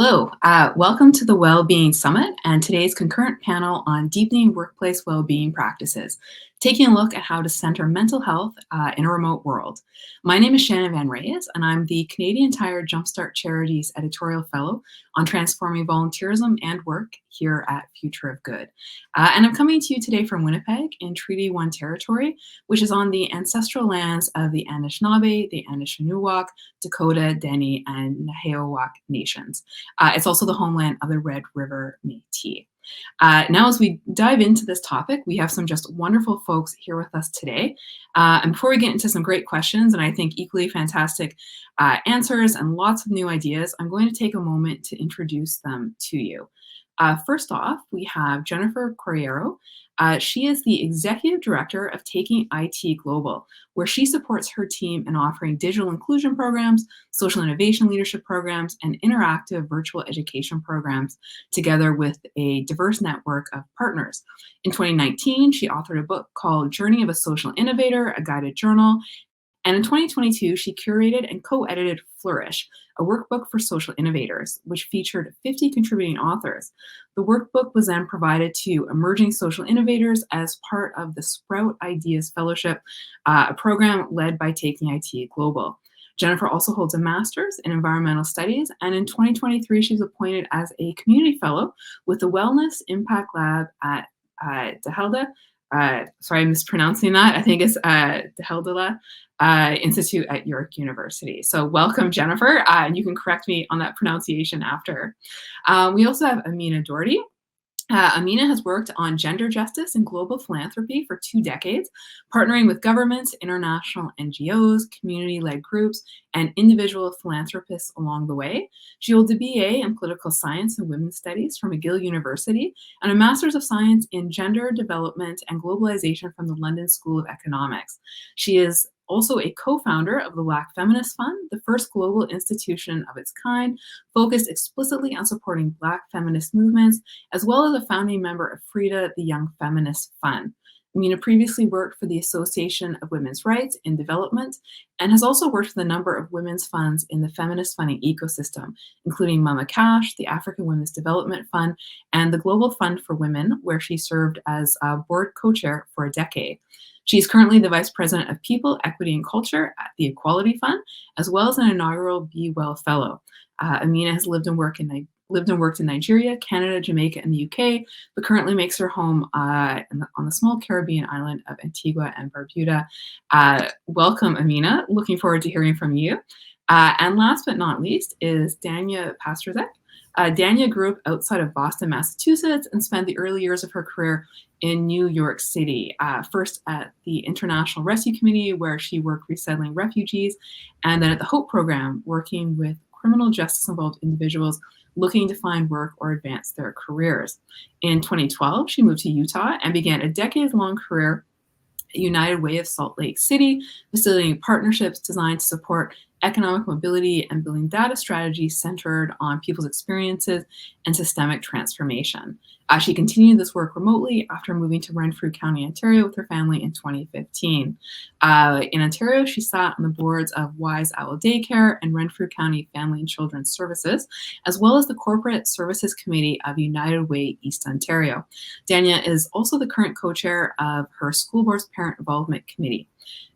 Hello, welcome to the Wellbeing Summit and today's concurrent panel on deepening workplace well-being practices, taking a look at how to center mental health in a remote world. My name is Shannon Van Reyes, and I'm the Canadian Tire Jumpstart Charities Editorial Fellow on transforming volunteerism and work here at Future of Good. And I'm coming to you today from Winnipeg in Treaty 1 territory, which is on the ancestral lands of the Anishinaabe, the Anishinaabe, Dakota, Dene, and Nehiyawak nations. It's also the homeland of the Red River Métis. Now, as we dive into this topic, we have some just wonderful folks here with us today. And before we get into some great questions, and I think equally fantastic answers and lots of new ideas, I'm going to take a moment to introduce them to you. First off, we have Jennifer Corriero. She is the Executive Director of Taking IT Global, where she supports her team in offering digital inclusion programs, social innovation leadership programs, and interactive virtual education programs, together with a diverse network of partners. In 2019, she authored a book called Journey of a Social Innovator, a guided journal. And in 2022, she curated and co-edited Flourish, a workbook for social innovators, which featured 50 contributing authors. The workbook was then provided to emerging social innovators as part of the Sprout Ideas Fellowship, a program led by Taking IT Global. Jennifer also holds a master's in environmental studies, and in 2023, she was appointed as a community fellow with the Wellness Impact Lab at DeHelda. Sorry, I'm mispronouncing that. I think it's DeHelda Institute at York University. So welcome, Jennifer, and you can correct me on that pronunciation after. We also have Amina Doherty. Amina has worked on gender justice and global philanthropy for 2 decades, partnering with governments, international NGOs, community-led groups, and individual philanthropists along the way. She holds a BA in Political Science and Women's Studies from McGill University and a Master's of Science in Gender Development and Globalization from the London School of Economics. She is also a co-founder of the Black Feminist Fund, the first global institution of its kind, focused explicitly on supporting Black feminist movements, as well as a founding member of Frida, the Young Feminist Fund. Amina previously worked for the Association of Women's Rights in Development and has also worked with a number of women's funds in the feminist funding ecosystem, including Mama Cash, the African Women's Development Fund, and the Global Fund for Women, where she served as a board co-chair for a decade. She's currently the Vice President of People, Equity, and Culture at the Equality Fund, as well as an inaugural Be Well Fellow. Amina has lived and worked in Nigeria, Canada, Jamaica, and the UK, but currently makes her home on the small Caribbean island of Antigua and Barbuda. Welcome, Amina. Looking forward to hearing from you. And last but not least is Dania Pasturzek. Dania grew up outside of Boston, Massachusetts, and spent the early years of her career in New York City, first at the International Rescue Committee, where she worked resettling refugees, and then at the HOPE program, working with criminal justice-involved individuals looking to find work or advance their careers. In 2012, she moved to Utah and began a decade-long career at United Way of Salt Lake City, facilitating partnerships designed to support economic mobility and building data strategies centered on people's experiences and systemic transformation. She continued this work remotely after moving to Renfrew County, Ontario with her family in 2015. In Ontario, she sat on the boards of Wise Owl Daycare and Renfrew County Family and Children's Services, as well as the Corporate Services Committee of United Way East Ontario. Dania is also the current co-chair of her school board's Parent Involvement Committee.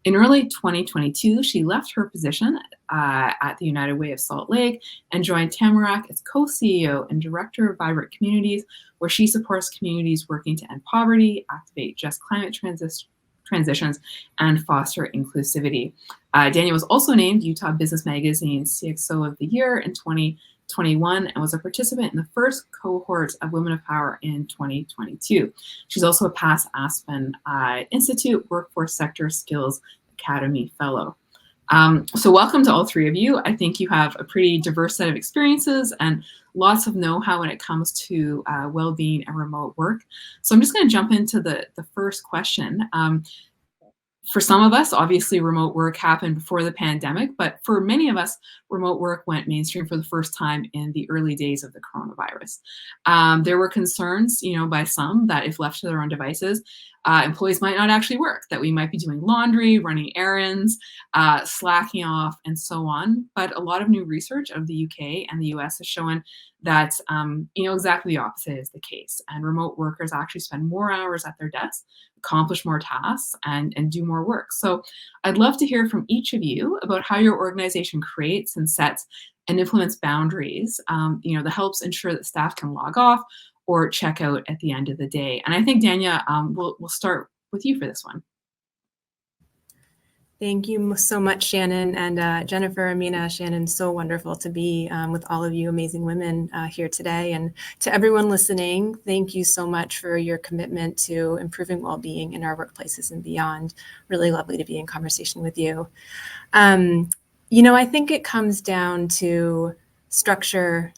In early 2022, she left her position at the United Way of Salt Lake and joined Tamarack as co-CEO and director of Vibrant Communities, where she supports communities working to end poverty, activate just climate transitions, and foster inclusivity. Dania was also named Utah Business Magazine's CXO of the Year in 2021 and was a participant in the first cohort of Women of Power in 2022. She's also a past Aspen Institute Workforce Sector Skills Academy Fellow. So welcome to all three of you. I think you have a pretty diverse set of experiences and lots of know-how when it comes to well-being and remote work. So I'm just going to jump into the first question. For some of us, obviously remote work happened before the pandemic, but for many of us, remote work went mainstream for the first time in the early days of the coronavirus. There were concerns, by some that if left to their own devices, employees might not actually work, that we might be doing laundry, running errands, slacking off, and so on. But a lot of new research out of the UK and the US has shown that exactly the opposite is the case. And remote workers actually spend more hours at their desks, accomplish more tasks, and do more work. So I'd love to hear from each of you about how your organization creates and sets and implements boundaries, that helps ensure that staff can log off or check out at the end of the day. And I think, Dania, we'll start with you for this one. Thank you so much, Shannon, and Jennifer, Amina, Shannon, so wonderful to be with all of you amazing women here today. And to everyone listening, thank you so much for your commitment to improving well-being in our workplaces and beyond. Really lovely to be in conversation with you. I think it comes down to structure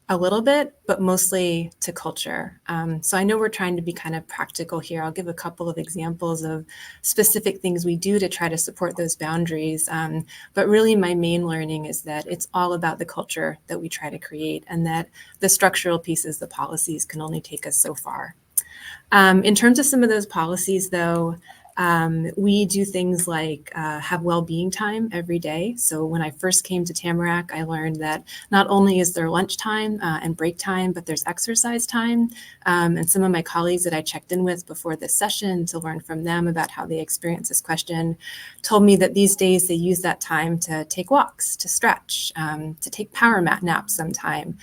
a little bit, but mostly to culture. So I know we're trying to be kind of practical here. I'll give a couple of examples of specific things we do to try to support those boundaries. But really my main learning is that it's all about the culture that we try to create, and that the structural pieces, the policies, can only take us so far. In terms of some of those policies, though, we do things like have well-being time every day. So when I first came to Tamarack, I learned that not only is there lunch time and break time, but there's exercise time. And some of my colleagues that I checked in with before this session to learn from them about how they experience this question told me that these days they use that time to take walks, to stretch, to take power naps sometime,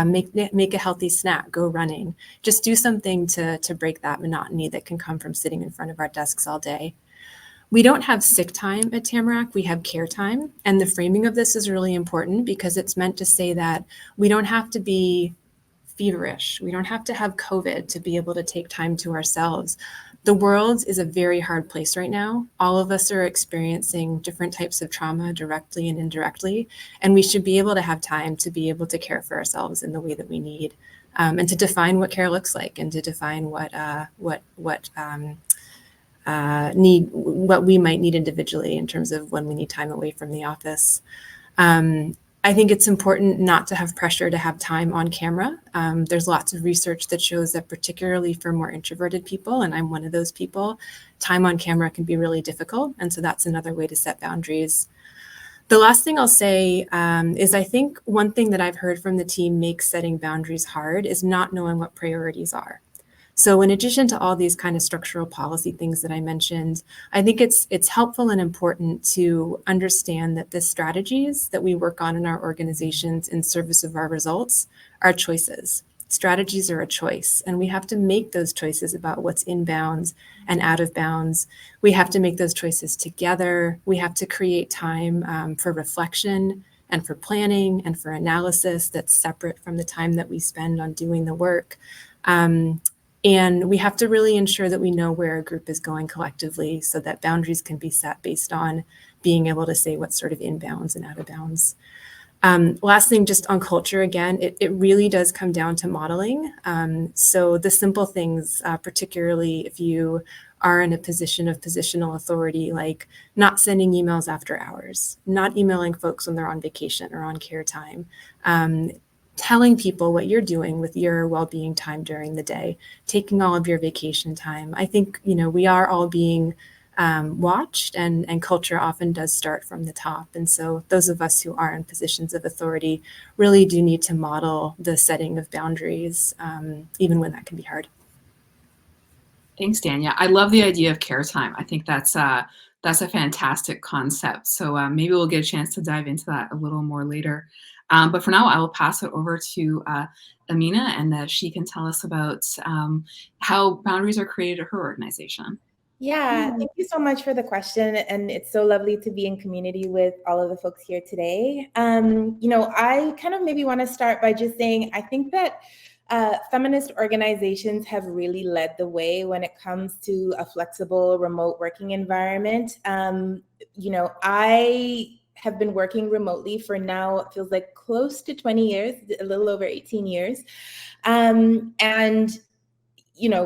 make a healthy snack, go running, just do something to break that monotony that can come from sitting in front of our desks all day. We don't have sick time at Tamarack, we have care time. And the framing of this is really important because it's meant to say that we don't have to be feverish. We don't have to have COVID to be able to take time to ourselves. The world is a very hard place right now. All of us are experiencing different types of trauma directly and indirectly, and we should be able to have time to be able to care for ourselves in the way that we need, and to define what care looks like, and to define what we might need individually in terms of when we need time away from the office. I think it's important not to have pressure to have time on camera. There's lots of research that shows that particularly for more introverted people, and I'm one of those people, time on camera can be really difficult. And so that's another way to set boundaries. The last thing I'll say is I think one thing that I've heard from the team makes setting boundaries hard is not knowing what priorities are. So in addition to all these kind of structural policy things that I mentioned, I think it's helpful and important to understand that the strategies that we work on in our organizations in service of our results are choices. Strategies are a choice, and we have to make those choices about what's in bounds and out of bounds. We have to make those choices together. We have to create time for reflection and for planning and for analysis that's separate from the time that we spend on doing the work. And we have to really ensure that we know where a group is going collectively so that boundaries can be set based on being able to say what's sort of in bounds and out of bounds. Last thing, just on culture again, it really does come down to modeling. So the simple things, particularly if you are in a position of positional authority, like not sending emails after hours, not emailing folks when they're on vacation or on care time, telling people what you're doing with your well-being time during the day, taking all of your vacation time. I think, we are all being watched, and culture often does start from the top. And so those of us who are in positions of authority really do need to model the setting of boundaries, even when that can be hard. Thanks, Dania. I love the idea of care time. I think that's a fantastic concept. So maybe we'll get a chance to dive into that a little more later. But for now, I will pass it over to Amina, and she can tell us about how boundaries are created at her organization. Yeah, thank you so much for the question. And it's so lovely to be in community with all of the folks here today. I kind of maybe want to start by just saying, I think that feminist organizations have really led the way when it comes to a flexible remote working environment. I have been working remotely for now, it feels like close to 20 years, a little over 18 years.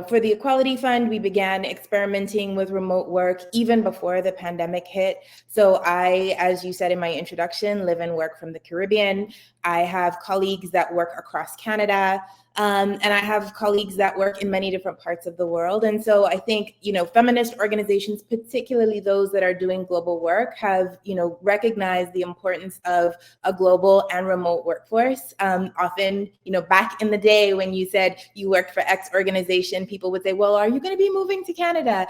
For the Equality Fund, we began experimenting with remote work even before the pandemic hit. So I, as you said in my introduction, live and work from the Caribbean. I have colleagues that work across Canada, and I have colleagues that work in many different parts of the world. And so I think, feminist organizations, particularly those that are doing global work, have, recognized the importance of a global and remote workforce. Often, back in the day when you said you worked for X organization, people would say, well, are you going to be moving to Canada?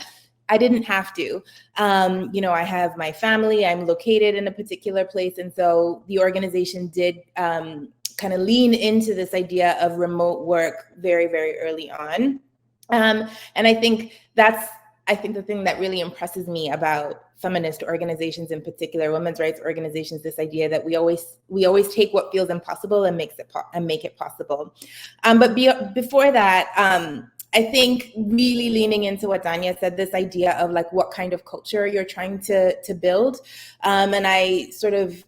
I didn't have to. I have my family, I'm located in a particular place. And so the organization did kind of lean into this idea of remote work very, very early on. And I think the thing that really impresses me about feminist organizations, in particular women's rights organizations, this idea that we always take what feels impossible and make it possible. But before that, I think really leaning into what Danya said, this idea of like what kind of culture you're trying to build. And I sort of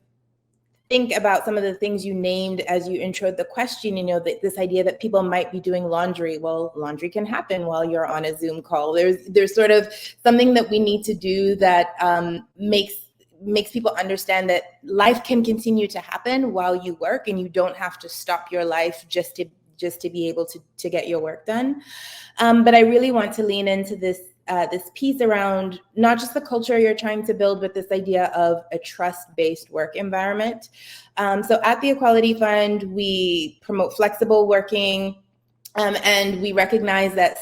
think about some of the things you named as you introed the question, this idea that people might be doing laundry. Well, laundry can happen while you're on a Zoom call. There's sort of something that we need to do that makes people understand that life can continue to happen while you work, and you don't have to stop your life just to be able to get your work done. But I really want to lean into this piece around not just the culture you're trying to build, but this idea of a trust-based work environment. So at the Equality Fund, we promote flexible working, and we recognize that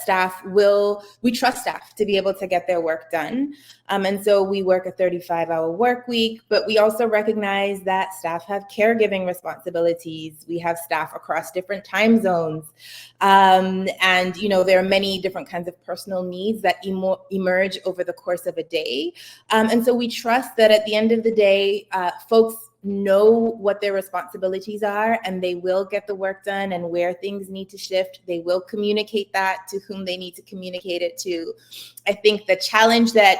we trust staff to be able to get their work done. And so we work a 35-hour work week, but we also recognize that staff have caregiving responsibilities. We have staff across different time zones. And, there are many different kinds of personal needs that emerge over the course of a day. And so we trust that at the end of the day, folks know what their responsibilities are, and they will get the work done, and where things need to shift, they will communicate that to whom they need to communicate it to. I think the challenge that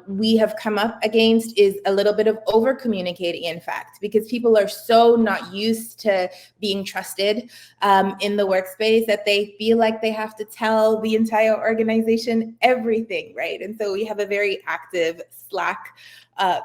we have come up against is a little bit of over communicating, in fact, because people are so not used to being trusted in the workspace that they feel like they have to tell the entire organization everything, right? And so we have a very active Slack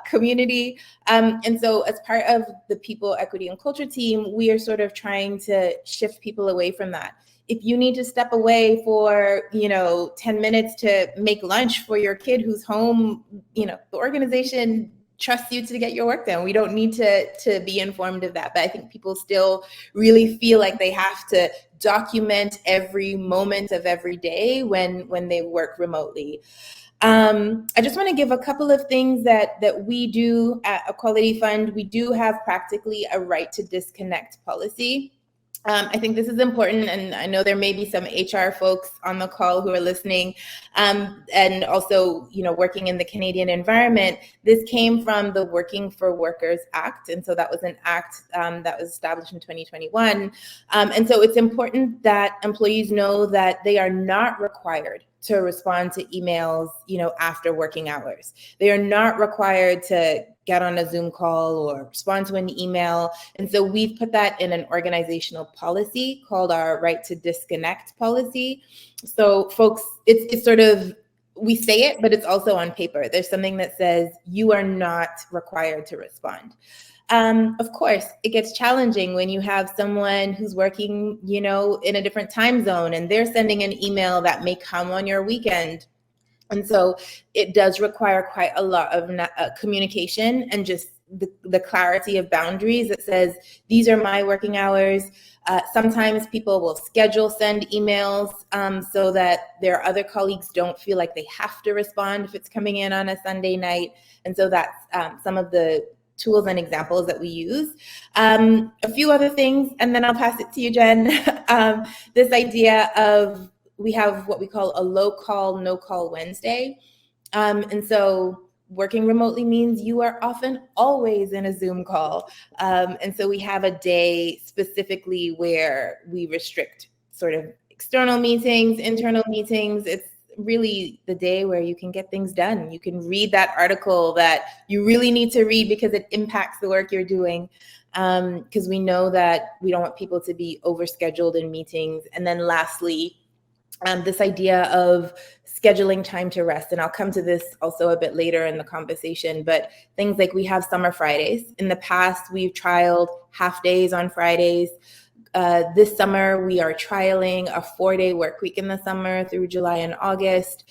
community. And so as part of the People, Equity, and Culture team, we are sort of trying to shift people away from that. If you need to step away for, 10 minutes to make lunch for your kid who's home, the organization trusts you to get your work done. We don't need to be informed of that. But I think people still really feel like they have to document every moment of every day when they work remotely. I just want to give a couple of things that we do at Equality Fund. We do have practically a right to disconnect policy. I think this is important, and I know there may be some HR folks on the call who are listening, and also, working in the Canadian environment. This came from the Working for Workers Act, and so that was an act that was established in 2021. And so it's important that employees know that they are not required to respond to emails, after working hours. They are not required to get on a Zoom call or respond to an email. And so we've put that in an organizational policy called our right to disconnect policy. So folks, it's sort of, we say it, but it's also on paper. There's something that says you are not required to respond. Of course, it gets challenging when you have someone who's working, in a different time zone, and they're sending an email that may come on your weekend. And so it does require quite a lot of communication and just the clarity of boundaries that says, these are my working hours. Sometimes people will send emails so that their other colleagues don't feel like they have to respond if it's coming in on a Sunday night. And so that's some of the tools and examples that we use. A few other things, and then I'll pass it to you, Jen. This idea of, we have what we call a low call, no call Wednesday. And so working remotely means you are often always in a Zoom call. And so we have a day specifically where we restrict sort of external meetings, internal meetings. It's really the day where you can get things done. You can read that article that you really need to read because it impacts the work you're doing. Because we know that we don't want people to be overscheduled in meetings. And then lastly, this idea of scheduling time to rest. And I'll come to this also a bit later in the conversation, but things like we have summer Fridays. In the past, we've trialed half days on Fridays. This summer, we are trialing a 4-day work week in the summer through July and August.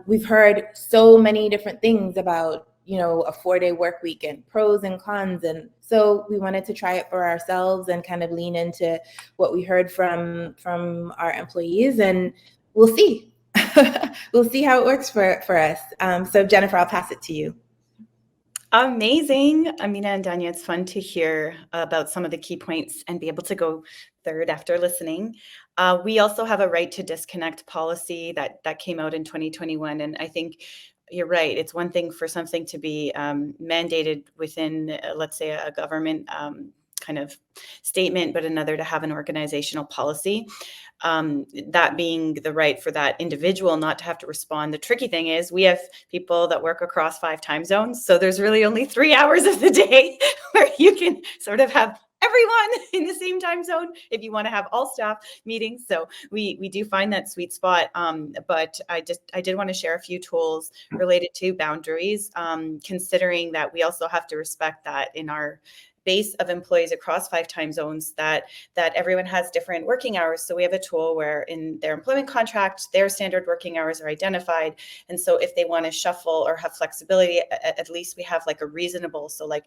We've heard so many different things about, a 4-day work week and pros and cons. And so we wanted to try it for ourselves and kind of lean into what we heard from our employees, and we'll see. We'll see how it works for us. So Jennifer, I'll pass it to you. Amazing. Amina and Danya, it's fun to hear about some of the key points and be able to go third after listening. We also have a right to disconnect policy that came out in 2021. And I think you're right. It's one thing for something to be mandated within, let's say, a government kind of statement, but another to have an organizational policy. That being the right for that individual not to have to respond. The tricky thing is we have people that work across 5 time zones. So there's really only 3 hours of the day where you can sort of have everyone in the same time zone if you want to have all staff meetings. So we do find that sweet spot. But I did want to share a few tools related to boundaries, considering that we also have to respect that in our base of employees across 5 time zones, that everyone has different working hours. So we have a tool where in their employment contract, their standard working hours are identified. And so if they want to shuffle or have flexibility, at least we have like a reasonable. So like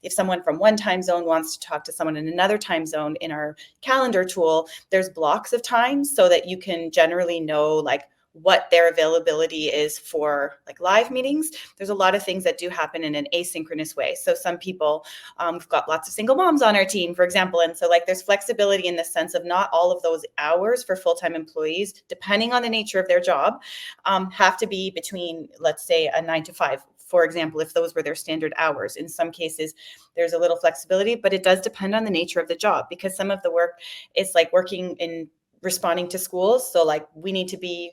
if someone from one time zone wants to talk to someone in another time zone, in our calendar tool, there's blocks of time so that you can generally know like what their availability is for like live meetings. There's a lot of things that do happen in an asynchronous way. So some people, we've got lots of single moms on our team, for example. And so like there's flexibility in the sense of not all of those hours for full-time employees, depending on the nature of their job, have to be between, let's say, a 9 to 5. For example, if those were their standard hours. In some cases, there's a little flexibility, but it does depend on the nature of the job, because some of the work is like working in responding to schools. So like we need to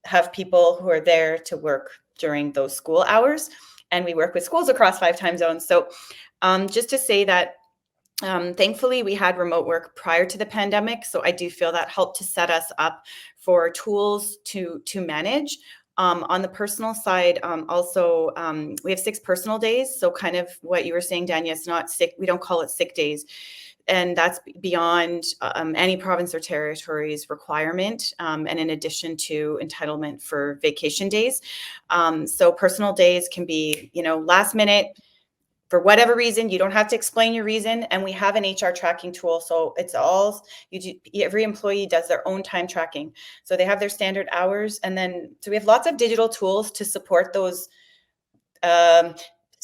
have people who are there to work during those school hours. And we work with schools across 5 time zones. So just to say that thankfully we had remote work prior to the pandemic. So I do feel that helped to set us up for tools to manage. On the personal side, also, we have 6 personal days. So kind of what you were saying, Danya, it's not sick. We don't call it sick days. And that's beyond any province or territory's requirement, and in addition to entitlement for vacation days. So personal days can be, last minute, for whatever reason. You don't have to explain your reason. And we have an HR tracking tool. So it's all, every employee does their own time tracking. So they have their standard hours. And then, so we have lots of digital tools to support those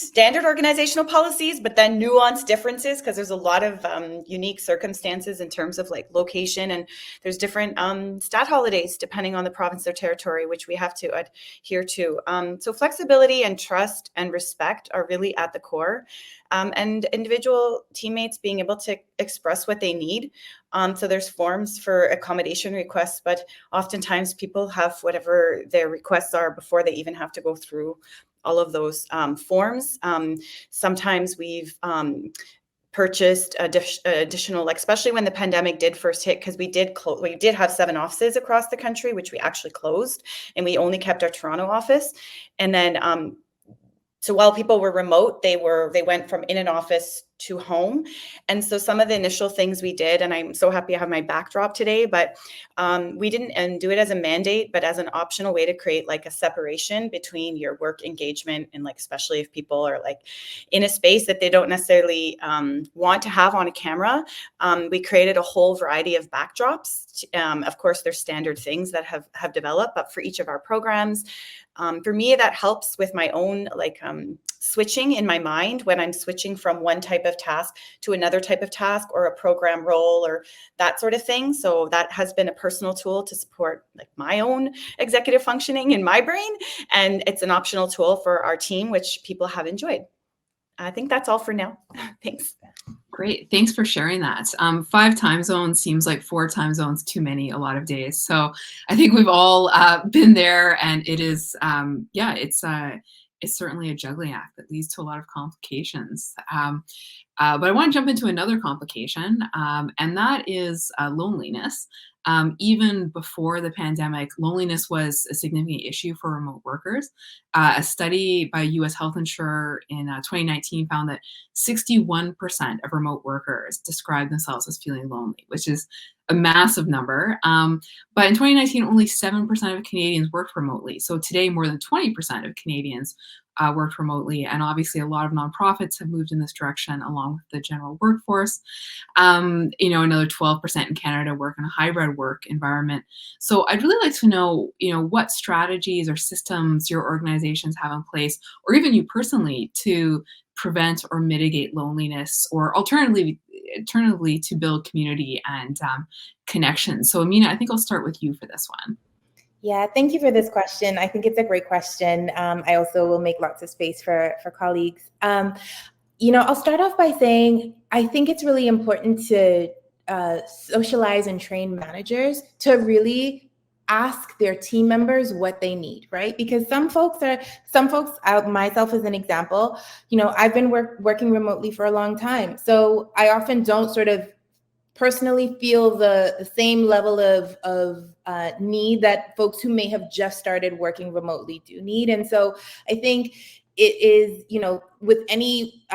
standard organizational policies, but then nuanced differences, because there's a lot of unique circumstances in terms of like location, and there's different stat holidays depending on the province or territory, which we have to adhere to. So flexibility and trust and respect are really at the core, and individual teammates being able to express what they need. So there's forms for accommodation requests, but oftentimes people have whatever their requests are before they even have to go through all of those forms. Sometimes we've purchased additional, like especially when the pandemic did first hit, because we did have 7 offices across the country, which we actually closed, and we only kept our Toronto office. And then so while people were remote, they went from in an office to home. And so some of the initial things we did, and I'm so happy I have my backdrop today, but we didn't do it as a mandate, but as an optional way to create like a separation between your work engagement and like, especially if people are like in a space that they don't necessarily want to have on a camera. We created a whole variety of backdrops. Of course, there's standard things that have developed, but for each of our programs, for me, that helps with my own like switching in my mind when I'm switching from one type of task to another type of task, or a program role, or that sort of thing. So that has been a personal tool to support like my own executive functioning in my brain. And it's an optional tool for our team, which people have enjoyed. I think that's all for now. Thanks. Great. Thanks for sharing that. 5 time zones seems like 4 time zones too many a lot of days. So I think we've all been there, and it is, it's certainly a juggling act that leads to a lot of complications. But I want to jump into another complication, and that is loneliness. Even before the pandemic, loneliness was a significant issue for remote workers. A study by a US health insurer in 2019 found that 61% of remote workers described themselves as feeling lonely, which is a massive number. But in 2019, only 7% of Canadians worked remotely. So today, more than 20% of Canadians worked remotely. And obviously, a lot of nonprofits have moved in this direction along with the general workforce. Another 12% in Canada work in a hybrid work environment. So I'd really like to know, what strategies or systems your organizations have in place, or even you personally, to prevent or mitigate loneliness, or alternatively to build community and connection. So Amina, I think I'll start with you for this one. Yeah, thank you for this question. I think it's a great question. I also will make lots of space for colleagues. I'll start off by saying I think it's really important to socialize and train managers to really ask their team members what they need, right? Because some folks, myself as an example, I've been working remotely for a long time. So I often don't sort of personally feel the same level of need that folks who may have just started working remotely do need. And so I think it is, with any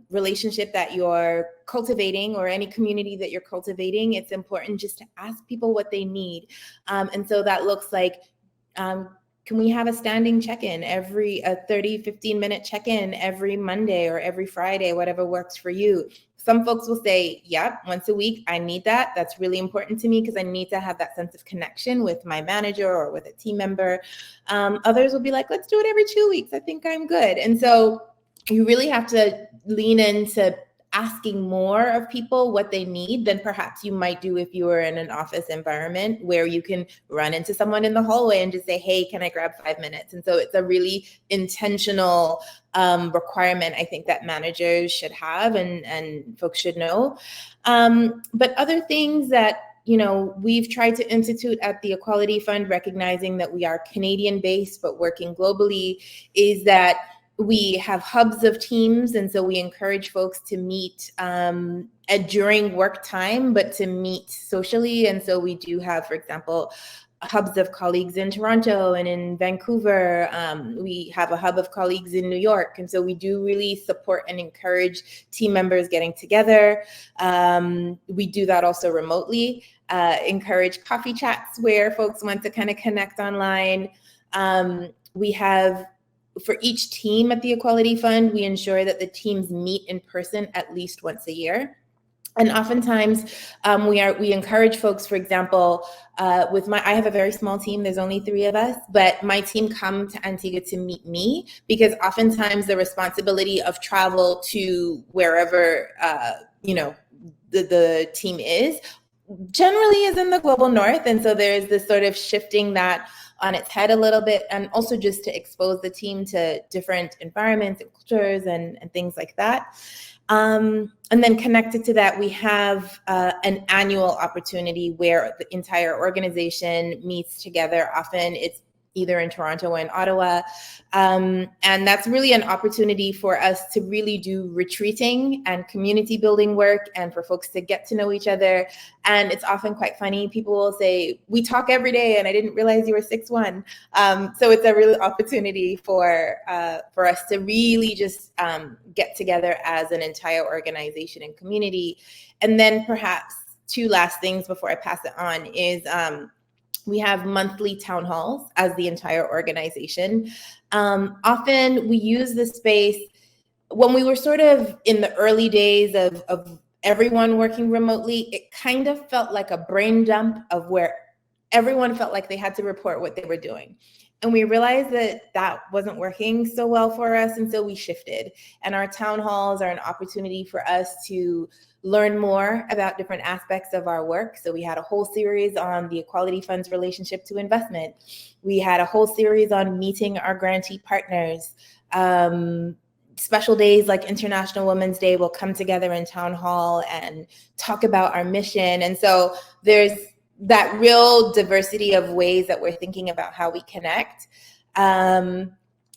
relationship that you're cultivating or any community that you're cultivating, it's important just to ask people what they need. And so that looks like, can we have a standing check-in a 30, 15-minute check-in every Monday or every Friday, whatever works for you? Some folks will say, yeah, once a week, I need that. That's really important to me because I need to have that sense of connection with my manager or with a team member. Others will be like, let's do it every 2 weeks. I think I'm good. And so you really have to lean into asking more of people what they need than perhaps you might do if you were in an office environment where you can run into someone in the hallway and just say, hey, can I grab 5 minutes? And so it's a really intentional requirement, I think, that managers should have and folks should know. But other things that we've tried to institute at the Equality Fund, recognizing that we are Canadian-based but working globally, is that we have hubs of teams, and so we encourage folks to meet during work time, but to meet socially. And so we do have, for example, hubs of colleagues in Toronto and in Vancouver. We have a hub of colleagues in New York. And so we do really support and encourage team members getting together. We do that also remotely, encourage coffee chats where folks want to kind of connect online. We have, for each team at the Equality Fund, we ensure that the teams meet in person at least once a year. And oftentimes we encourage folks, for example, I have a very small team, there's only 3 of us, but my team come to Antigua to meet me because oftentimes the responsibility of travel to wherever, the team is generally is in the global north. And so there's this sort of shifting that on its head a little bit, and also just to expose the team to different environments and cultures and things like that. And then connected to that, we have an annual opportunity where the entire organization meets together. Often it's either in Toronto or in Ottawa. And that's really an opportunity for us to really do retreating and community building work and for folks to get to know each other. And it's often quite funny. People will say, we talk every day and I didn't realize you were 6'1". So it's a real opportunity for us to really just get together as an entire organization and community. And then perhaps 2 last things before I pass it on is, we have monthly town halls as the entire organization. Often we use this space when we were sort of in the early days of everyone working remotely. It kind of felt like a brain dump of where everyone felt like they had to report what they were doing. And we realized that wasn't working so well for us. And so we shifted. And our town halls are an opportunity for us to learn more about different aspects of our work. So we had a whole series on the Equality Fund's relationship to investment. We had a whole series on meeting our grantee partners. Special days like International Women's Day will come together in town hall and talk about our mission. And so there's that real diversity of ways that we're thinking about how we connect. And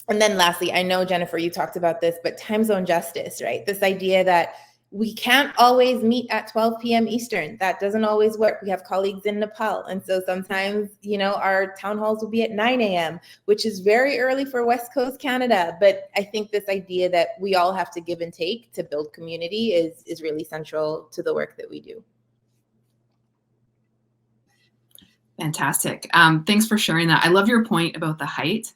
then lastly, I know, Jennifer, you talked about this, but time zone justice, right? This idea that we can't always meet at 12 p.m. Eastern. That doesn't always work. We have colleagues in Nepal. And so sometimes, our town halls will be at 9 a.m., which is very early for West Coast Canada. But I think this idea that we all have to give and take to build community is really central to the work that we do. Fantastic. Thanks for sharing that. I love your point about the height.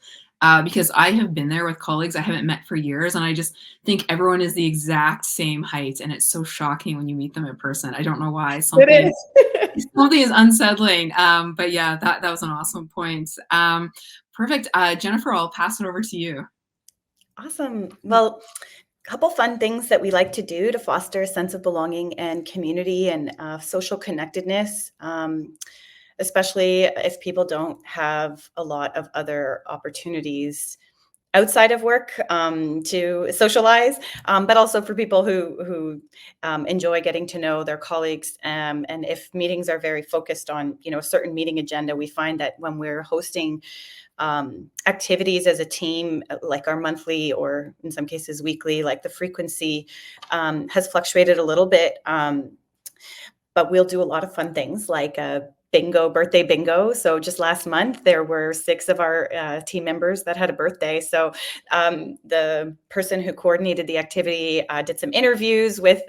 Because I have been there with colleagues I haven't met for years, and I just think everyone is the exact same height, and it's so shocking when you meet them in person. I don't know why. Something is unsettling. But yeah, that was an awesome point. Perfect. Jennifer, I'll pass it over to you. Awesome. Well, a couple fun things that we like to do to foster a sense of belonging and community and social connectedness. Especially if people don't have a lot of other opportunities outside of work to socialize, but also for people who enjoy getting to know their colleagues. And if meetings are very focused on, a certain meeting agenda, we find that when we're hosting activities as a team, like our monthly or in some cases weekly, like the frequency has fluctuated a little bit. But we'll do a lot of fun things like birthday bingo. So just last month, there were 6 of our team members that had a birthday. So the person who coordinated the activity did some interviews with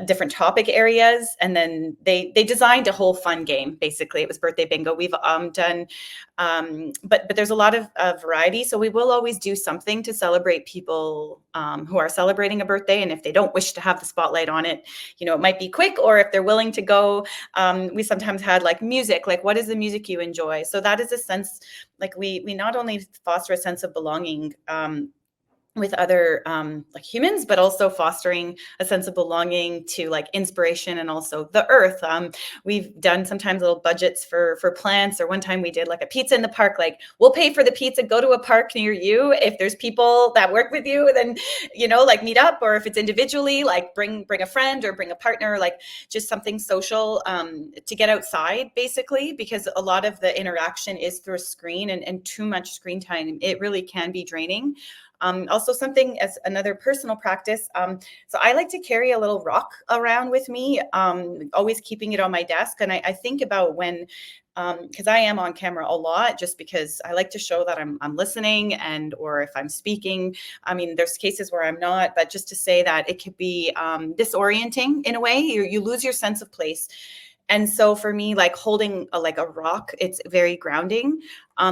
different topic areas, and then they designed a whole fun game. Basically, it was birthday bingo. We've done, but there's a lot of variety. So we will always do something to celebrate people who are celebrating a birthday, and if they don't wish to have the spotlight on it, it might be quick, or if they're willing to go, we sometimes had like music, like what is the music you enjoy? So that is a sense, like we not only foster a sense of belonging with other like humans, but also fostering a sense of belonging to like inspiration and also the earth. We've done sometimes little budgets for plants, or one time we did like a pizza in the park, like we'll pay for the pizza, go to a park near you. If there's people that work with you, then, like meet up, or if it's individually, like bring a friend or bring a partner, like just something social to get outside basically, because a lot of the interaction is through a screen, and too much screen time, it really can be draining. Also something as another personal practice. So I like to carry a little rock around with me, always keeping it on my desk. And I think about when, because I am on camera a lot, just because I like to show that I'm listening, or if I'm speaking. I mean, there's cases where I'm not, but just to say that it could be disorienting in a way. You lose your sense of place. And so for me, like holding like a rock, it's very grounding.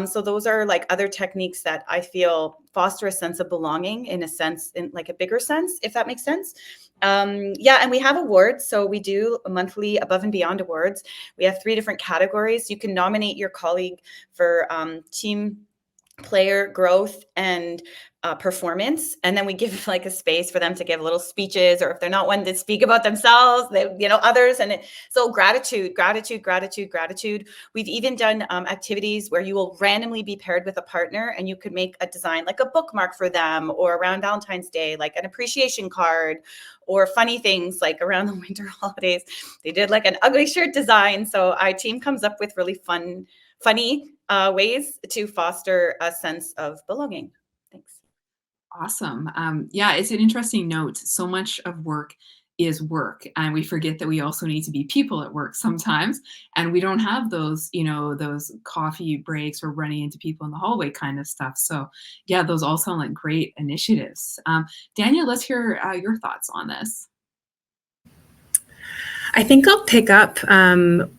So those are like other techniques that I feel foster a sense of belonging in a sense, in like a bigger sense, if that makes sense. Yeah, and we have awards. So we do monthly Above and Beyond awards. We have 3 different categories. You can nominate your colleague for team player growth and performance, and then we give like a space for them to give little speeches, or if they're not one to speak about themselves, they others. And so gratitude. We've even done activities where you will randomly be paired with a partner, and you could make a design like a bookmark for them, or around Valentine's Day like an appreciation card, or funny things like around the winter holidays they did like an ugly shirt design. So our team comes up with really funny ways to foster a sense of belonging. Thanks. Awesome. Yeah, it's an interesting note. So much of work is work, and we forget that we also need to be people at work sometimes, and we don't have those, those coffee breaks or running into people in the hallway kind of stuff. So yeah, those all sound like great initiatives. Daniel, let's hear your thoughts on this. I think I'll pick up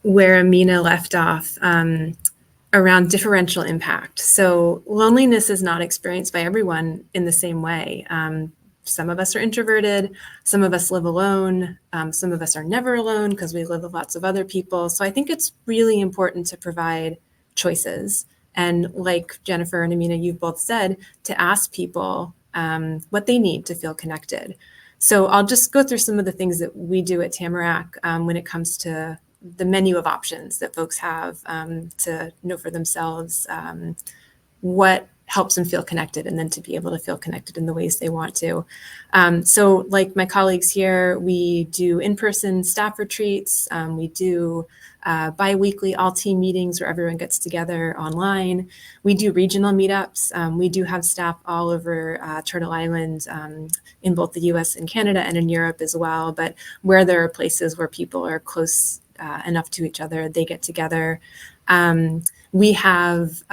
where Amina left off around differential impact. So loneliness is not experienced by everyone in the same way. Some of us are introverted, some of us live alone, some of us are never alone because we live with lots of other people. So I think it's really important to provide choices. And like Jennifer and Amina, you've both said, to ask people what they need to feel connected. So I'll just go through some of the things that we do at Tamarack when it comes to the menu of options that folks have to know for themselves what helps them feel connected, and then to be able to feel connected in the ways they want to. So like my colleagues here, we do in-person staff retreats. We do bi-weekly all-team meetings where everyone gets together online. We do regional meetups. We do have staff all over Turtle Island, in both the US and Canada, and in Europe as well. But where there are places where people are close enough to each other, they get together. We have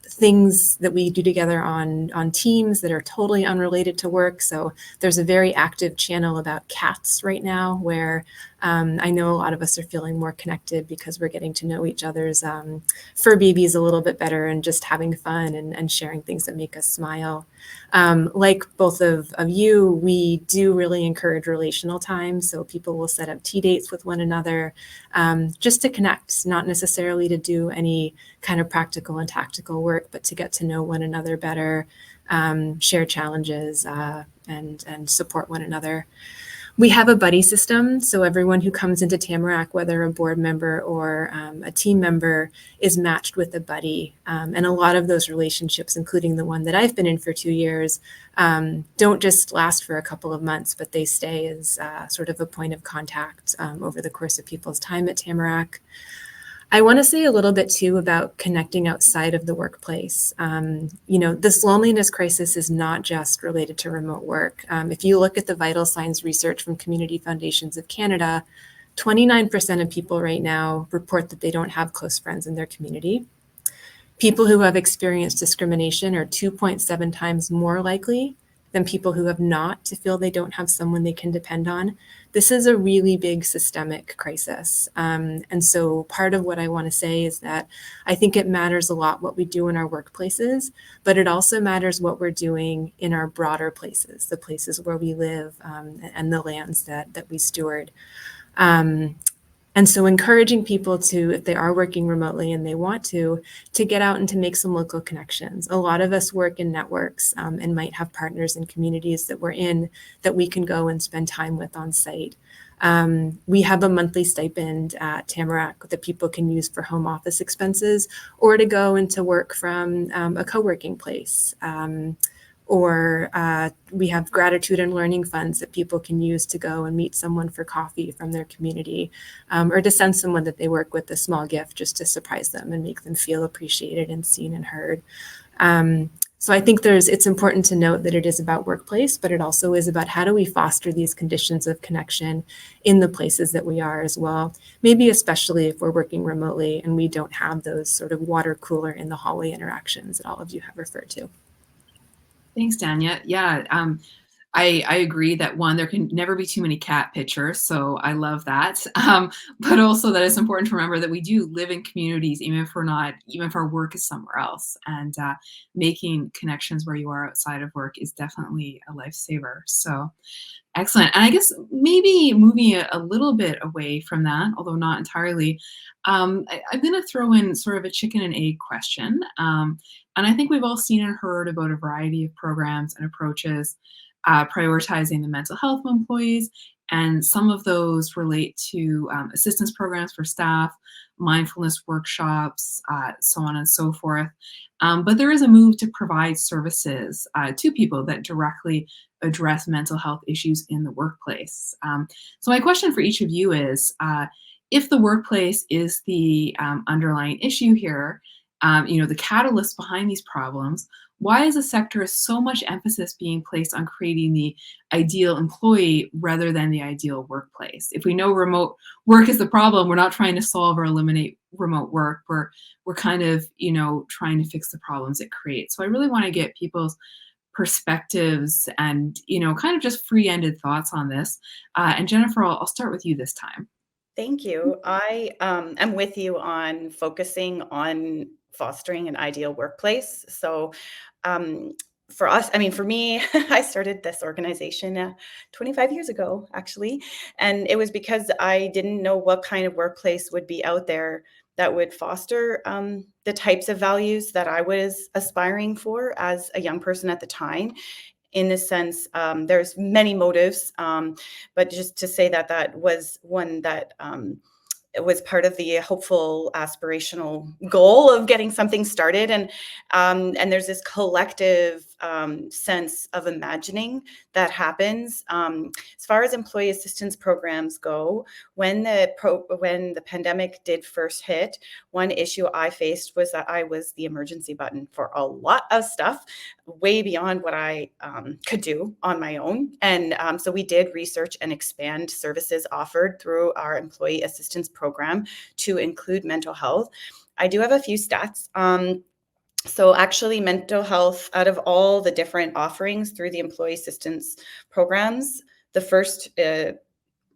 things that we do together on teams that are totally unrelated to work. So there's a very active channel about cats right now where I know a lot of us are feeling more connected because we're getting to know each other's fur babies a little bit better and just having fun and sharing things that make us smile. Like both of you, we do really encourage relational time. So people will set up tea dates with one another just to connect, not necessarily to do any kind of practical and tactical work, but to get to know one another better, share challenges, and support one another. We have a buddy system, so everyone who comes into Tamarack, whether a board member or a team member, is matched with a buddy. And a lot of those relationships, including the one that I've been in for 2 years, don't just last for a couple of months, but they stay as sort of a point of contact over the course of people's time at Tamarack. I want to say a little bit too about connecting outside of the workplace. This loneliness crisis is not just related to remote work. If you look at the vital signs research from Community Foundations of Canada, 29% of people right now report that they don't have close friends in their community. People who have experienced discrimination are 2.7 times more likely than people who have not to feel they don't have someone they can depend on. This is a really big systemic crisis. And so part of what I want to say is that I think it matters a lot what we do in our workplaces, but it also matters what we're doing in our broader places, the places where we live and the lands that we steward. And so encouraging people to, if they are working remotely and they want to get out and to make some local connections. A lot of us work in networks and might have partners in communities that we're in that we can go and spend time with on site. We have a monthly stipend at Tamarack that people can use for home office expenses or to go and to work from a co-working place. Or we have gratitude and learning funds that people can use to go and meet someone for coffee from their community, or to send someone that they work with a small gift just to surprise them and make them feel appreciated and seen and heard. So I think it's important to note that it is about workplace, but it also is about how do we foster these conditions of connection in the places that we are as well, maybe especially if we're working remotely and we don't have those sort of water cooler in the hallway interactions that all of you have referred to. Thanks, Danya. Yeah, I agree that one, there can never be too many cat pictures, so I love that. But also that it's important to remember that we do live in communities, even if our work is somewhere else. And making connections where you are outside of work is definitely a lifesaver. So excellent. And I guess maybe moving a little bit away from that, although not entirely, I'm going to throw in sort of a chicken and egg question. And I think we've all seen and heard about a variety of programs and approaches prioritizing the mental health of employees. And some of those relate to assistance programs for staff, mindfulness workshops, so on and so forth. But there is a move to provide services to people that directly address mental health issues in the workplace. So my question for each of you is, if the workplace is the underlying issue here, the catalyst behind these problems, why is the sector so much emphasis being placed on creating the ideal employee rather than the ideal workplace? If we know remote work is the problem, we're not trying to solve or eliminate remote work. We're kind of, trying to fix the problems it creates. So I really want to get people's perspectives and, kind of just free-ended thoughts on this. And Jennifer, I'll start with you this time. Thank you. I am with you on focusing on fostering an ideal workplace. So for us, for me, I started this organization 25 years ago, actually. And it was because I didn't know what kind of workplace would be out there that would foster the types of values that I was aspiring for as a young person at the time. In this sense, there's many motives, but just to say that was one that was part of the hopeful aspirational goal of getting something started. And there's this collective sense of imagining that happens. As far as employee assistance programs go, when the pandemic did first hit, one issue I faced was that I was the emergency button for a lot of stuff, way beyond what I could do on my own. And so we did research and expand services offered through our employee assistance program to include mental health. I do have a few stats. So actually, mental health, out of all the different offerings through the employee assistance programs, the first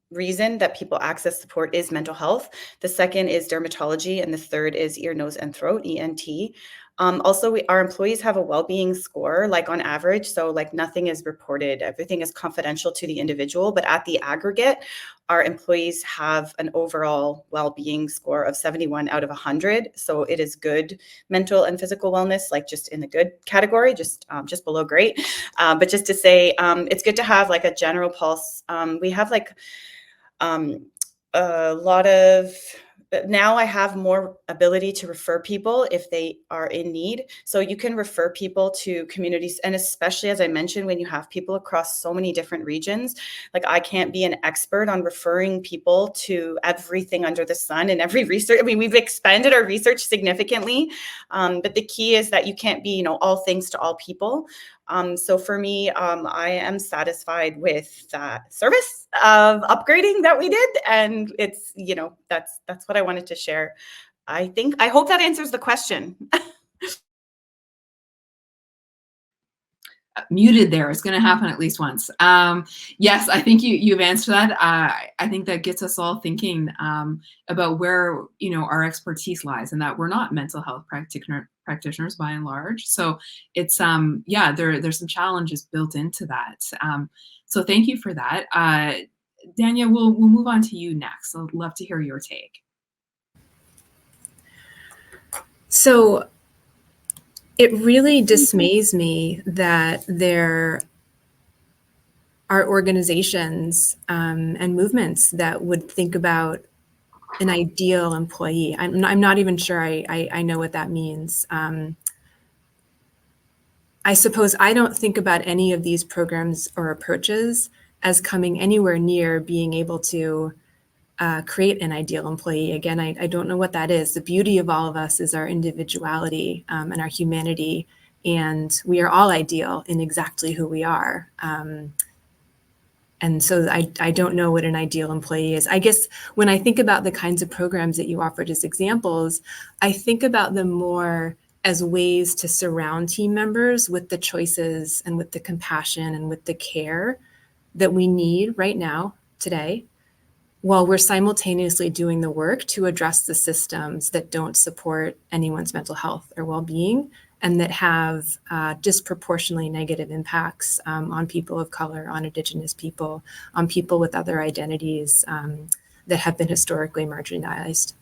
reason that people access support is mental health. The second is dermatology, and the third is ear, nose, and throat, ENT. Also, our employees have a well-being score, like on average. So like nothing is reported, everything is confidential to the individual, but at the aggregate, our employees have an overall well-being score of 71 out of 100. So it is good mental and physical wellness, like just in the good category, just below great. But just to say, it's good to have like a general pulse. We have like a lot of, now I have more ability to refer people if they are in need. So you can refer people to communities, and especially, as I mentioned, when you have people across so many different regions, like I can't be an expert on referring people to everything under the sun and every research. I mean, we've expanded our research significantly, but the key is that you can't be, all things to all people. So for me, I am satisfied with that service of upgrading that we did. And it's, that's what I wanted to share. I hope that answers the question. Muted there. It's going to happen at least once. Yes, I think you've answered that. I think that gets us all thinking about where our expertise lies, and that we're not mental health practitioners by and large. So it's there's some challenges built into that. So thank you for that. Dania, we'll move on to you next. I'd love to hear your take. So it really dismays me that there are organizations and movements that would think about an ideal employee. I'm not even sure I know what that means. I suppose I don't think about any of these programs or approaches as coming anywhere near being able to create an ideal employee. Again, I don't know what that is. The beauty of all of us is our individuality and our humanity, and we are all ideal in exactly who we are. And so I don't know what an ideal employee is. I guess when I think about the kinds of programs that you offered as examples, I think about them more as ways to surround team members with the choices and with the compassion and with the care that we need right now, today, while we're simultaneously doing the work to address the systems that don't support anyone's mental health or well-being, and that have disproportionately negative impacts on people of color, on Indigenous people, on people with other identities that have been historically marginalized.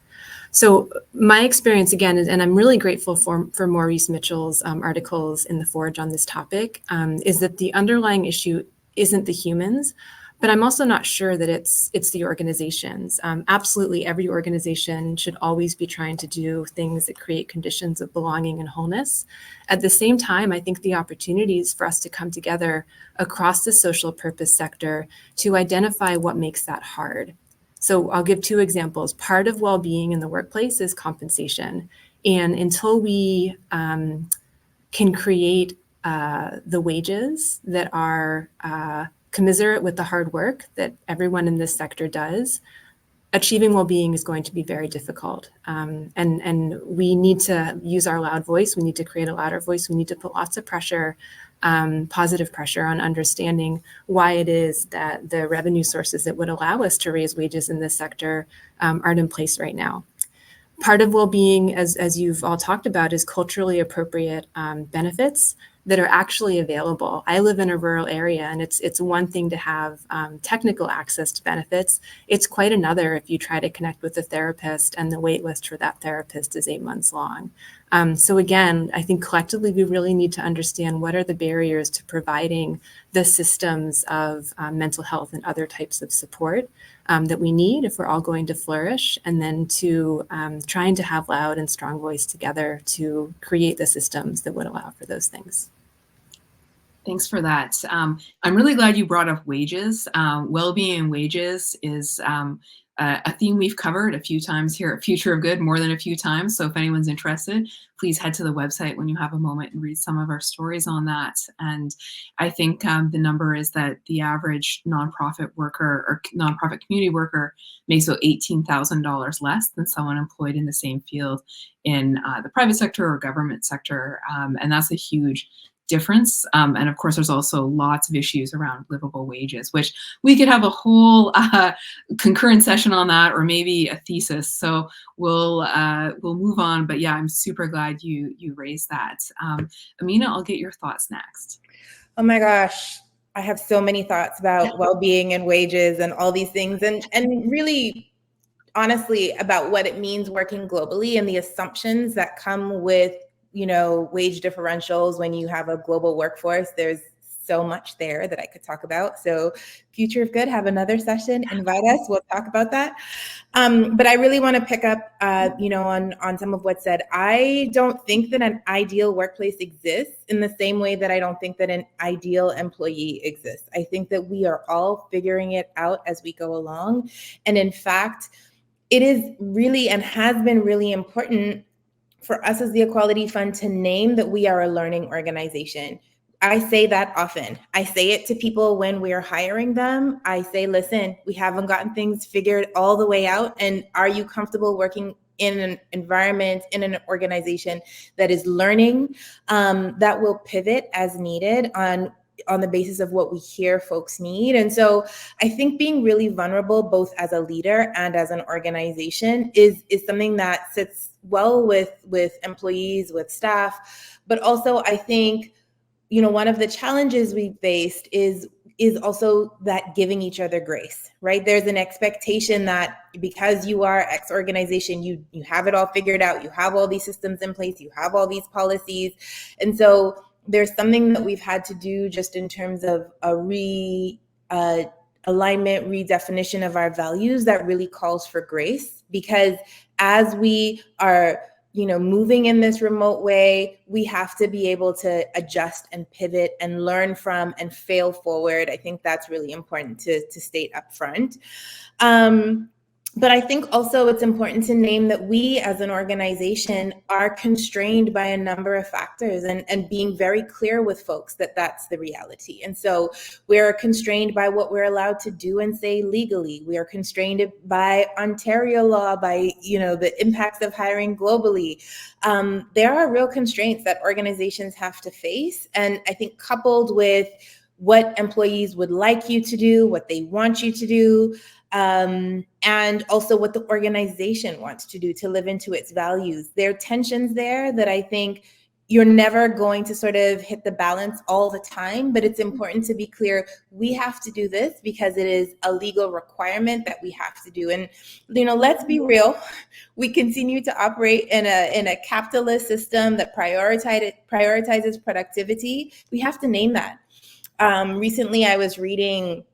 So my experience, again, and I'm really grateful for Maurice Mitchell's articles in The Forge on this topic, is that the underlying issue isn't the humans, but I'm also not sure that it's the organizations. Absolutely, every organization should always be trying to do things that create conditions of belonging and wholeness. At the same time, I think the opportunities for us to come together across the social purpose sector to identify what makes that hard. So I'll give two examples. Part of well-being in the workplace is compensation. And until we can create the wages that are commiserate with the hard work that everyone in this sector does, achieving well-being is going to be very difficult. And we need to use our loud voice. We need to create a louder voice. We need to put lots of pressure, positive pressure, on understanding why it is that the revenue sources that would allow us to raise wages in this sector aren't in place right now. Part of well-being, as you've all talked about, is culturally appropriate benefits that are actually available. I live in a rural area, and it's one thing to have technical access to benefits. It's quite another if you try to connect with a therapist and the wait list for that therapist is 8 months long. So again, I think collectively we really need to understand what are the barriers to providing the systems of mental health and other types of support that we need if we're all going to flourish, and then to trying to have loud and strong voice together to create the systems that would allow for those things. Thanks for that. I'm really glad you brought up wages. Well-being and wages is a theme we've covered a few times here at Future of Good, more than a few times. So if anyone's interested, please head to the website when you have a moment and read some of our stories on that. And I think the number is that the average nonprofit worker or nonprofit community worker makes about $18,000 less than someone employed in the same field in the private sector or government sector. And that's a huge difference. And of course, there's also lots of issues around livable wages, which we could have a whole concurrent session on that, or maybe a thesis. So we'll move on. But yeah, I'm super glad you raised that. Amina, I'll get your thoughts next. Oh my gosh, I have so many thoughts about well-being and wages and all these things, and really, honestly, about what it means working globally and the assumptions that come with wage differentials when you have a global workforce. There's so much there that I could talk about. So Future of Good, have another session, invite us, we'll talk about that. But I really want to pick up, on some of what's said. I don't think that an ideal workplace exists in the same way that I don't think that an ideal employee exists. I think that we are all figuring it out as we go along. And in fact, it is really and has been really important for us as the Equality Fund to name that we are a learning organization. I say that often. I say it to people when we are hiring them. I say, listen, we haven't gotten things figured all the way out. And are you comfortable working in an environment, in an organization that is learning, that will pivot as needed on the basis of what we hear folks need? And so I think being really vulnerable, both as a leader and as an organization, is something that sits well with employees, with staff. But also, I think, one of the challenges we faced is also that giving each other grace, right? There's an expectation that because you are X organization, you have it all figured out, you have all these systems in place, you have all these policies. And so there's something that we've had to do just in terms of a alignment, redefinition of our values that really calls for grace, because as we are moving in this remote way, we have to be able to adjust and pivot and learn from and fail forward. I think that's really important to state up front. But I think also it's important to name that we as an organization are constrained by a number of factors, and being very clear with folks that that's the reality. And so we're constrained by what we're allowed to do and say legally. We are constrained by Ontario law, by the impacts of hiring globally. There are real constraints that organizations have to face. And I think coupled with what employees would like you to do, what they want you to do, and also what the organization wants to do to live into its values. There are tensions there that I think you're never going to sort of hit the balance all the time, but it's important to be clear, we have to do this because it is a legal requirement that we have to do. And, let's be real, we continue to operate in a capitalist system that prioritizes productivity. We have to name that. Recently, I was reading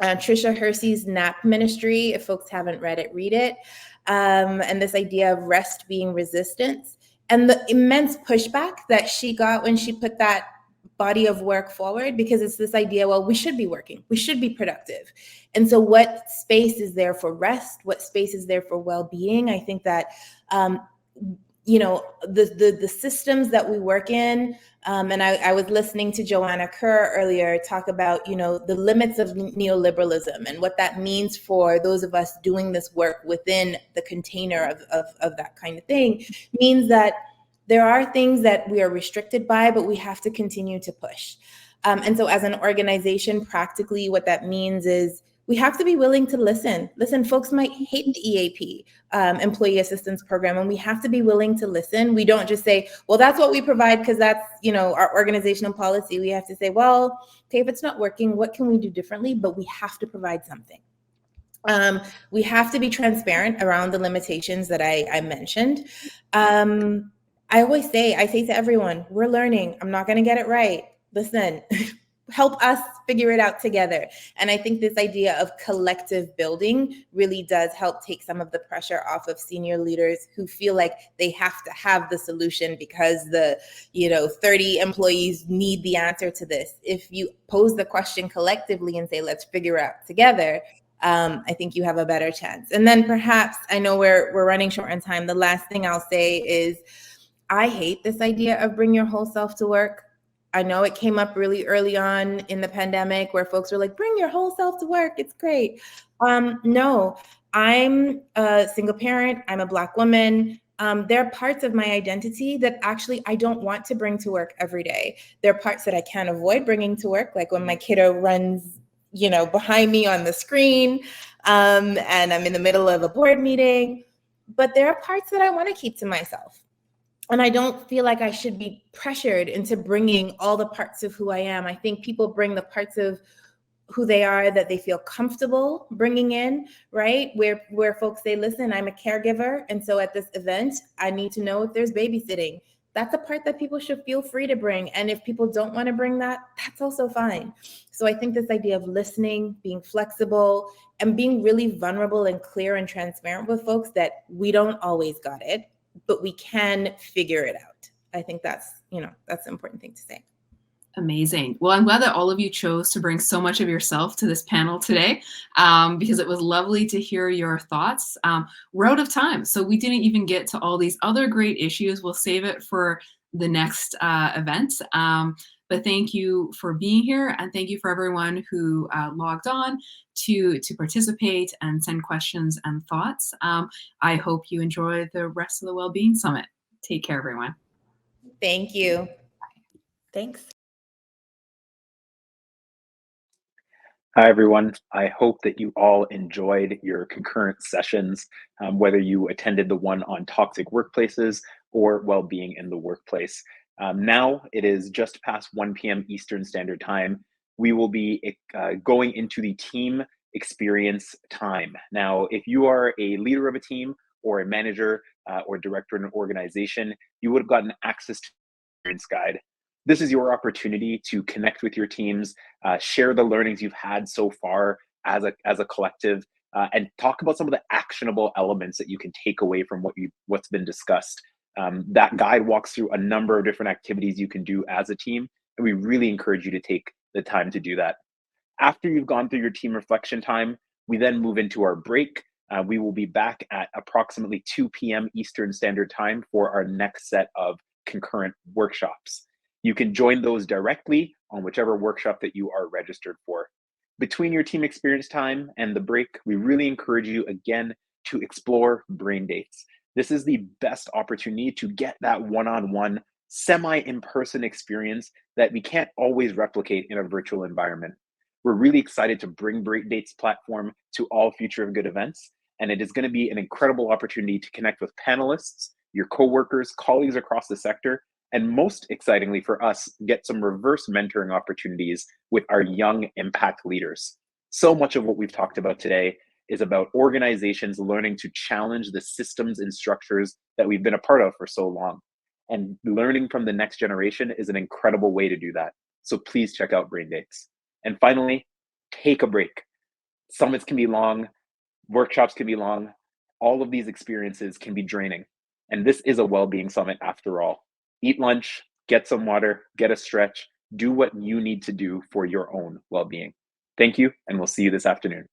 Tricia Hersey's NAP Ministry. If folks haven't read it, read it. And this idea of rest being resistance, and the immense pushback that she got when she put that body of work forward, because it's this idea, well, we should be working, we should be productive. And so what space is there for rest? What space is there for well-being? I think that the systems that we work in, and I was listening to Joanna Kerr earlier talk about, the limits of neoliberalism and what that means for those of us doing this work within the container of that kind of thing, means that there are things that we are restricted by, but we have to continue to push. And so as an organization, practically what that means is we have to be willing to listen. Listen, folks might hate the EAP, Employee Assistance Program, and we have to be willing to listen. We don't just say, well, that's what we provide because that's, our organizational policy. We have to say, well, okay, if it's not working, what can we do differently? But we have to provide something. We have to be transparent around the limitations that I mentioned. I say to everyone, we're learning. I'm not going to get it right. Listen, help us figure it out together. And I think this idea of collective building really does help take some of the pressure off of senior leaders who feel like they have to have the solution because the 30 employees need the answer to this. If you pose the question collectively and say, let's figure it out together, I think you have a better chance. And then perhaps, I know we're running short on time. The last thing I'll say is, I hate this idea of bring your whole self to work. I know it came up really early on in the pandemic where folks were like, bring your whole self to work. It's great. No, I'm a single parent. I'm a Black woman. There are parts of my identity that actually I don't want to bring to work every day. There are parts that I can't avoid bringing to work, like when my kiddo runs, behind me on the screen, and I'm in the middle of a board meeting. But there are parts that I want to keep to myself. And I don't feel like I should be pressured into bringing all the parts of who I am. I think people bring the parts of who they are that they feel comfortable bringing in, right? Where folks say, listen, I'm a caregiver. And so at this event, I need to know if there's babysitting. That's a part that people should feel free to bring. And if people don't want to bring that, that's also fine. So I think this idea of listening, being flexible, and being really vulnerable and clear and transparent with folks that we don't always got it, but we can figure it out. I think that's an important thing to say. Amazing. Well, I'm glad that all of you chose to bring so much of yourself to this panel today, because it was lovely to hear your thoughts. We're out of time, so we didn't even get to all these other great issues. We'll save it for the next event. But thank you for being here, and thank you for everyone who logged on to participate and send questions and thoughts. I hope you enjoy the rest of the Wellbeing Summit. Take care, everyone. Thank you. Thanks. Hi, everyone. I hope that you all enjoyed your concurrent sessions, whether you attended the one on toxic workplaces or well-being in the workplace. Now it is just past 1 p.m. Eastern Standard Time. We will be going into the team experience time. Now, if you are a leader of a team or a manager or director in an organization, you would have gotten access to the experience guide. This is your opportunity to connect with your teams, share the learnings you've had so far as a collective, and talk about some of the actionable elements that you can take away from what's been discussed. That guide walks through a number of different activities you can do as a team, and we really encourage you to take the time to do that. After you've gone through your team reflection time, we then move into our break. We will be back at approximately 2 p.m. Eastern Standard Time for our next set of concurrent workshops. You can join those directly on whichever workshop that you are registered for. Between your team experience time and the break, we really encourage you again to explore brain dates. This is the best opportunity to get that one-on-one, semi-in-person experience that we can't always replicate in a virtual environment. We're really excited to bring Brain Dates platform to all Future of Good events, and it is going to be an incredible opportunity to connect with panelists, your coworkers, colleagues across the sector, and most excitingly for us, get some reverse mentoring opportunities with our young impact leaders. So much of what we've talked about today is about organizations learning to challenge the systems and structures that we've been a part of for so long. And learning from the next generation is an incredible way to do that. So please check out Brain Dates. And finally, take a break. Summits can be long, workshops can be long. All of these experiences can be draining. And this is a well-being summit after all. Eat lunch, get some water, get a stretch, do what you need to do for your own well-being. Thank you, and we'll see you this afternoon.